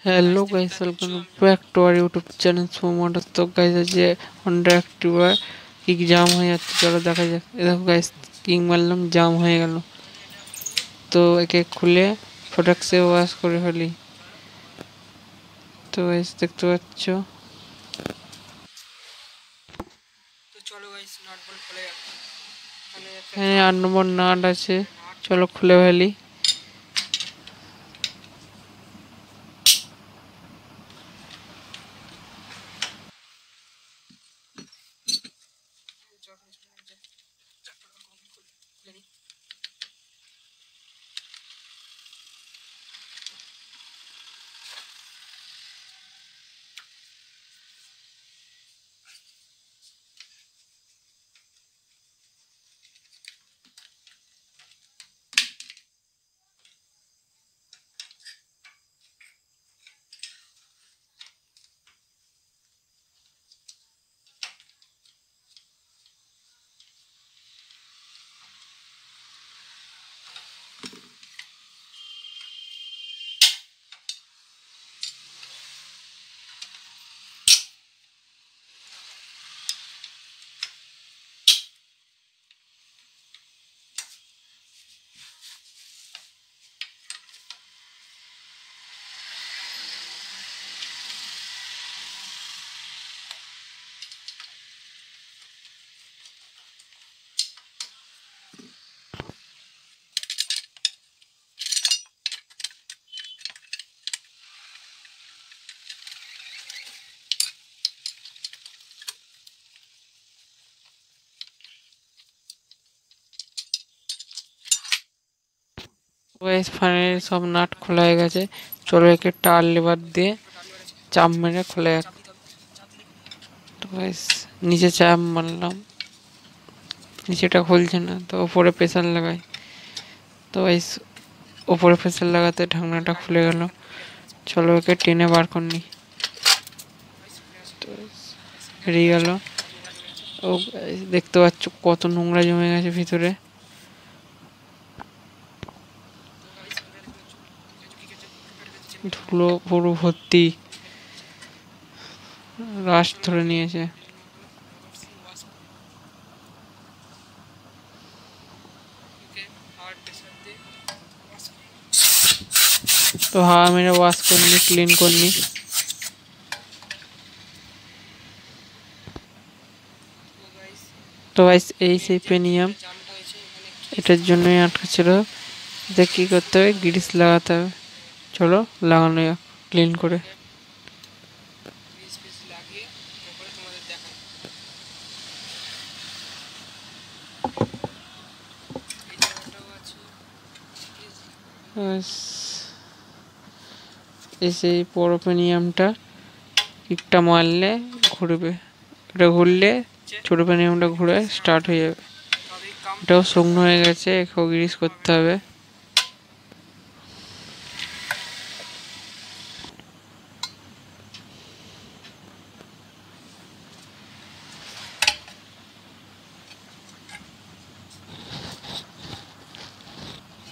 Hello guys, welcome back to our YouTube channel Momod. तो guys आज ये হন্ডা অ্যাক্টিভা কিক জাম হয়ে যাচ্ছে, চলো দেখা যাক। এ দেখো গাইস, কিক মারলাম, জাম হয়ে গেল। তো একে খুলে প্রোডাক্টসে ওয়াশ করে ফেলি। তো গাইস দেখতে পাচ্ছ, এখানে 8 নম্বর নাট আছে, চলো খুলে ফেলি। গাইস ফাইনালি সব নাট খোলা হয়ে গেছে, চলো একে টার লেবার দিয়ে চাপ মেরে খুলে যাক। তো গাইস নিচে চাপ মারলাম, নিচেটা খুলছে না, তো ওপরে প্রেসার লাগাই। তো গাইস ওপরে প্রেসার লাগাতে ঢাকনাটা খুলে গেল, চলো একে টেনে বার করে নি। তো বেরিয়ে গেল। ও guys, দেখতে পাচ্ছ কত নোংরা জমে গেছে ভিতরে। ধুলো পুরো ভর্তি, রাশ ধরে নিয়েছে। তো হাওয়া মেরে ওয়াশ করনি, ক্লিন করনি। তো গাইস এই সেই পেনিয়াম, এটার জন্যই আটকা ছিল। দেখ কি করতে হবে, গ্রিস লাগাতে হবে। চলো লাগানো যাক ক্লিন করে। ব্যাস, এই সেই পরোপেনিয়ামটা কিকটা মারলে ঘুরবে, এটা ঘুরলে ছোট পেনিয়ামটা ঘুরে স্টার্ট হয়ে যাবে। এটাও শুকনো হয়ে গেছে, একেও গ্রিস করতে হবে।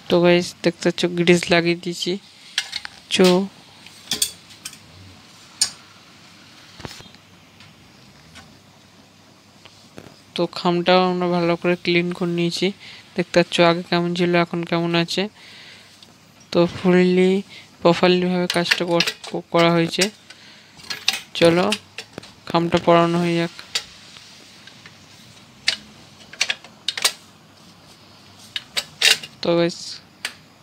তো গাইস দেখতে পাচ্ছ গ্রিস লাগিয়ে দিয়েছি। চো তো খামটাও আমরা ভালো করে ক্লিন করে নিয়েছি। দেখতে পাচ্ছ আগে কেমন ছিল, এখন কেমন আছে। তো ফুললি প্রপারলি ভাবে কাজটা করা হয়েছে। চলো খামটা পরানো হয়ে যাক। তো বেশ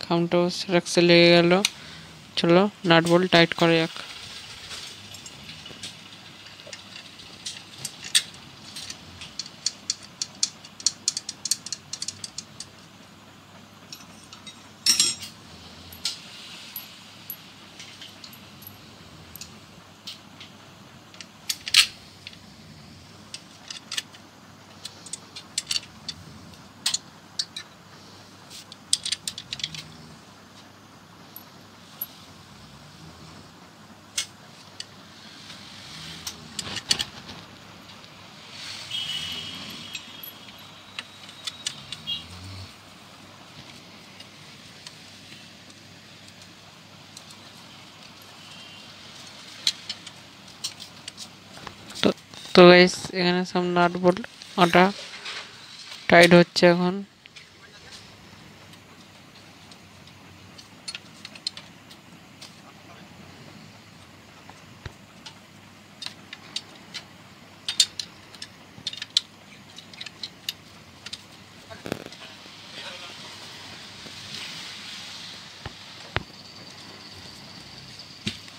খামটাও রাখতে লেগে গেল, চলো নাট বল্ট টাইট করা যাক। তো গাইস এখানে সব নাট বোল্ট আটা টাইট হচ্ছে এখন।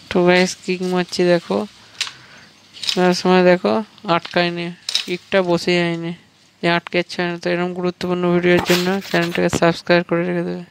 তো গাইস কিক মারছি দেখো, সময় দেখো আটকায়নি, কিকটা বসে যায়নি, যে আটকে যাচ্ছে না। তো এরকম গুরুত্বপূর্ণ ভিডিওর জন্য চ্যানেলটাকে সাবস্ক্রাইব করে রেখে দেবে।